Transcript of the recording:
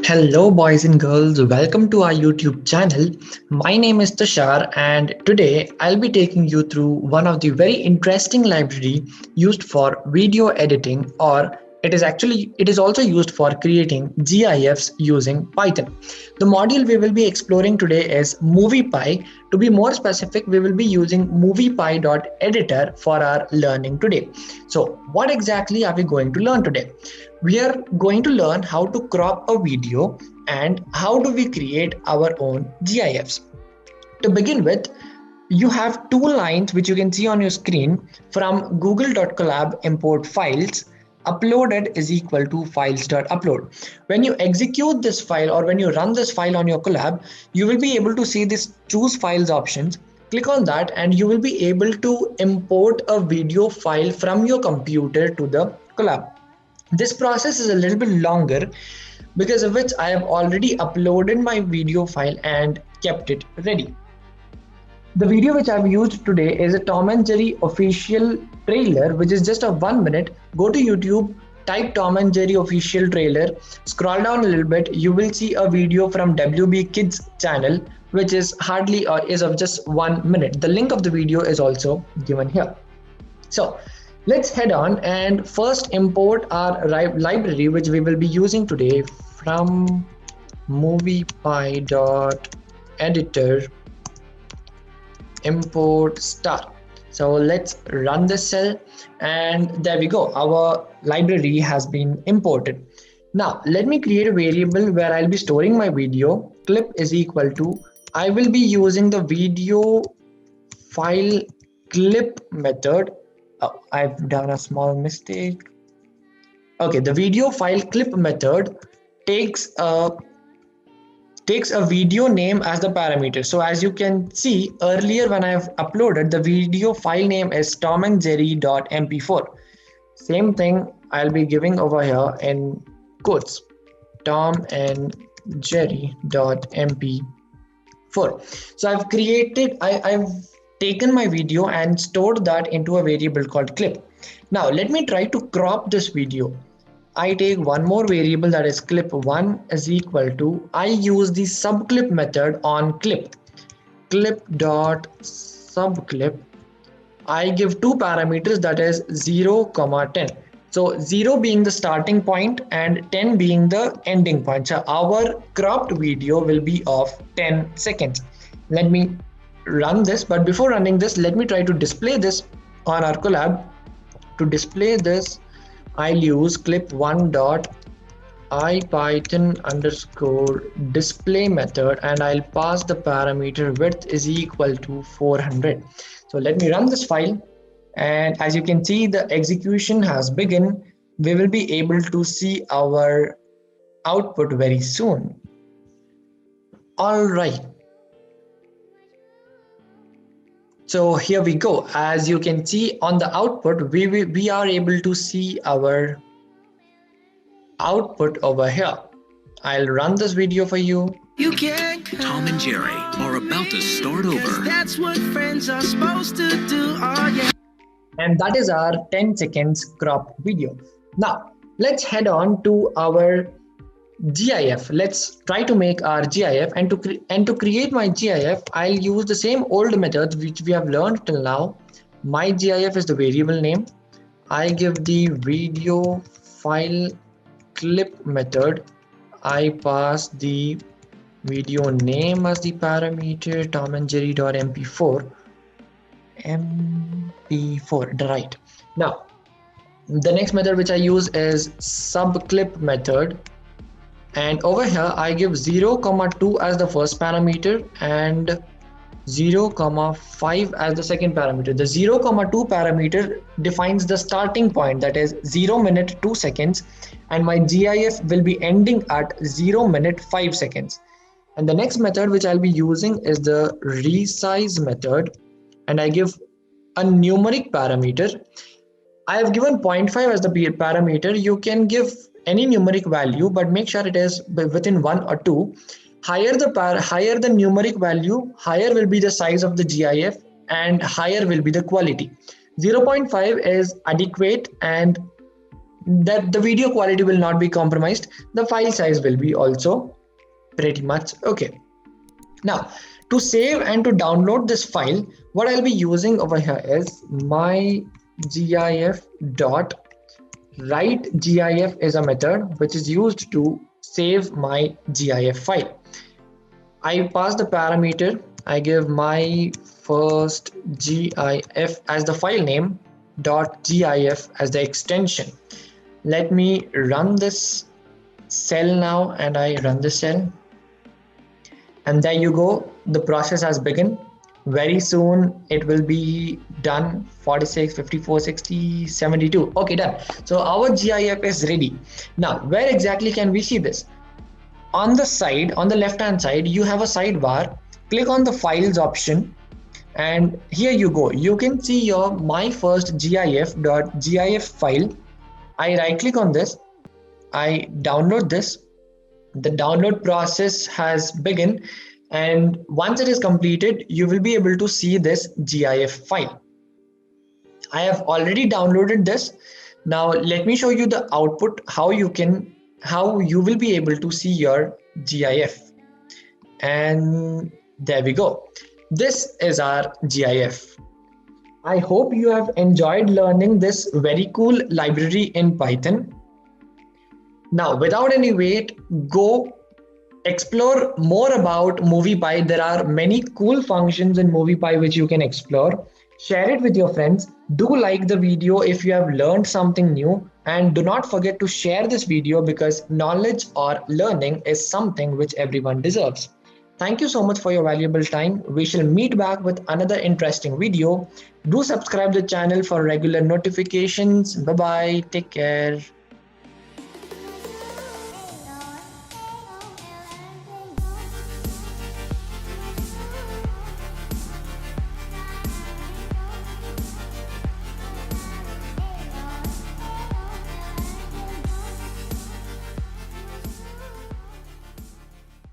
Hello, boys and girls. Welcome to our YouTube channel. My name is Tushar, and today I'll be taking you through one of the very interesting library used for video editing, or it is also used for creating GIFs using Python. The module we will be exploring today is MoviePy. To be more specific, we will be using MoviePy.editor for our learning today. So, what exactly are we going to learn today? We are going to learn how to crop a video and how do we create our own GIFs. To begin with, you have two lines which you can see on your screen from google.collab import files. Uploaded is equal to files.upload. When you execute this file or when you run this file on your collab, you will be able to see this choose files options. Click on that and you will be able to import a video file from your computer to the collab. This process is a little bit longer, because of which I have already uploaded my video file and kept it ready. The video which I've used today is a Tom and Jerry official trailer, which is just a 1 minute. Go to YouTube, type Tom and Jerry official trailer, scroll down a little bit, you will see a video from WB Kids channel, which is hardly or is of just 1 minute. The link of the video is also given here. So let's head on and first import our library, which we will be using today from MoviePy.editor import star. So let's run this cell and there we go. Our library has been imported. Now let me create a variable where I'll be storing my video. Clip is equal to, I will be using the video file clip method. Oh, I've done a small mistake. Okay, the video file clip method takes a video name as the parameter. So as you can see earlier when I've uploaded, the video file name is tomandjerry.mp4. Same thing I'll be giving over here in quotes, tomandjerry.mp4. So I've taken my video and stored that into a variable called clip. Now let me try to crop this video. I take one more variable, that is clip1 is equal to, I use the subclip method on clip subclip. I give two parameters, that is 0, 10. So 0 being the starting point and 10 being the ending point. So our cropped video will be of 10 seconds. Let me run this, but before running this, let me try to display this on our collab. To display this, I'll use clip1.ipython_display method and I'll pass the parameter width is equal to 400. So let me run this file, and as you can see, the execution has begun. We will be able to see our output very soon. All right. So here we go. As you can see on the output, we are able to see our output over here. I'll run this video for you. You can't Tom and Jerry are about to start over. That's what friends are supposed to do. Oh yeah. And that is our 10 seconds cropped video. Now let's head on to our GIF. Let's try to make our GIF, and to create my GIF, I'll use the same old methods which we have learned till now. My GIF is the variable name. I give the video file clip method. I pass the video name as the parameter, tomandjerry.mp4. mp4, right. Now the next method which I use is subclip method. And over here, I give 0, 2 as the first parameter and 0, 5 as the second parameter. The 0, 2 parameter defines the starting point, that is 0 minute 2 seconds, and my GIF will be ending at 0 minute 5 seconds. And the next method which I'll be using is the resize method, and I give a numeric parameter. I have given 0.5 as the parameter. You can give any numeric value, but make sure it is within 1 or 2. Higher the numeric value, higher will be the size of the GIF and higher will be the quality. 0.5 is adequate and that the video quality will not be compromised. The file size will be also pretty much okay. Now, to save and to download this file, what I'll be using over here is my GIF dot write. GIF is a method which is used to save my GIF file. I pass the parameter, I give my first GIF as the file name, .gif as the extension. Let me run this cell now, and I run this cell. And there you go, the process has begun. Very soon it will be done. 46, 54, 60, 72. Okay, done. So our GIF is ready. Now, where exactly can we see this? On the side, on the left hand side, you have a sidebar. Click on the files option, and here you go. You can see your my first GIF file. I right click on this. I download this. The download process has begun, and once it is completed, you will be able to see this GIF file. I have already downloaded this. Now let me show you the output, how you will be able to see your GIF. And there we go. This is our GIF. I hope you have enjoyed learning this very cool library in Python. Now, without any wait, go explore more about MoviePy. There are many cool functions in MoviePy which you can explore. Share it with your friends. Do like the video if you have learned something new, and do not forget to share this video because knowledge or learning is something which everyone deserves. Thank you so much for your valuable time. We shall meet back with another interesting video. Do subscribe the channel for regular notifications. Bye bye. Take care.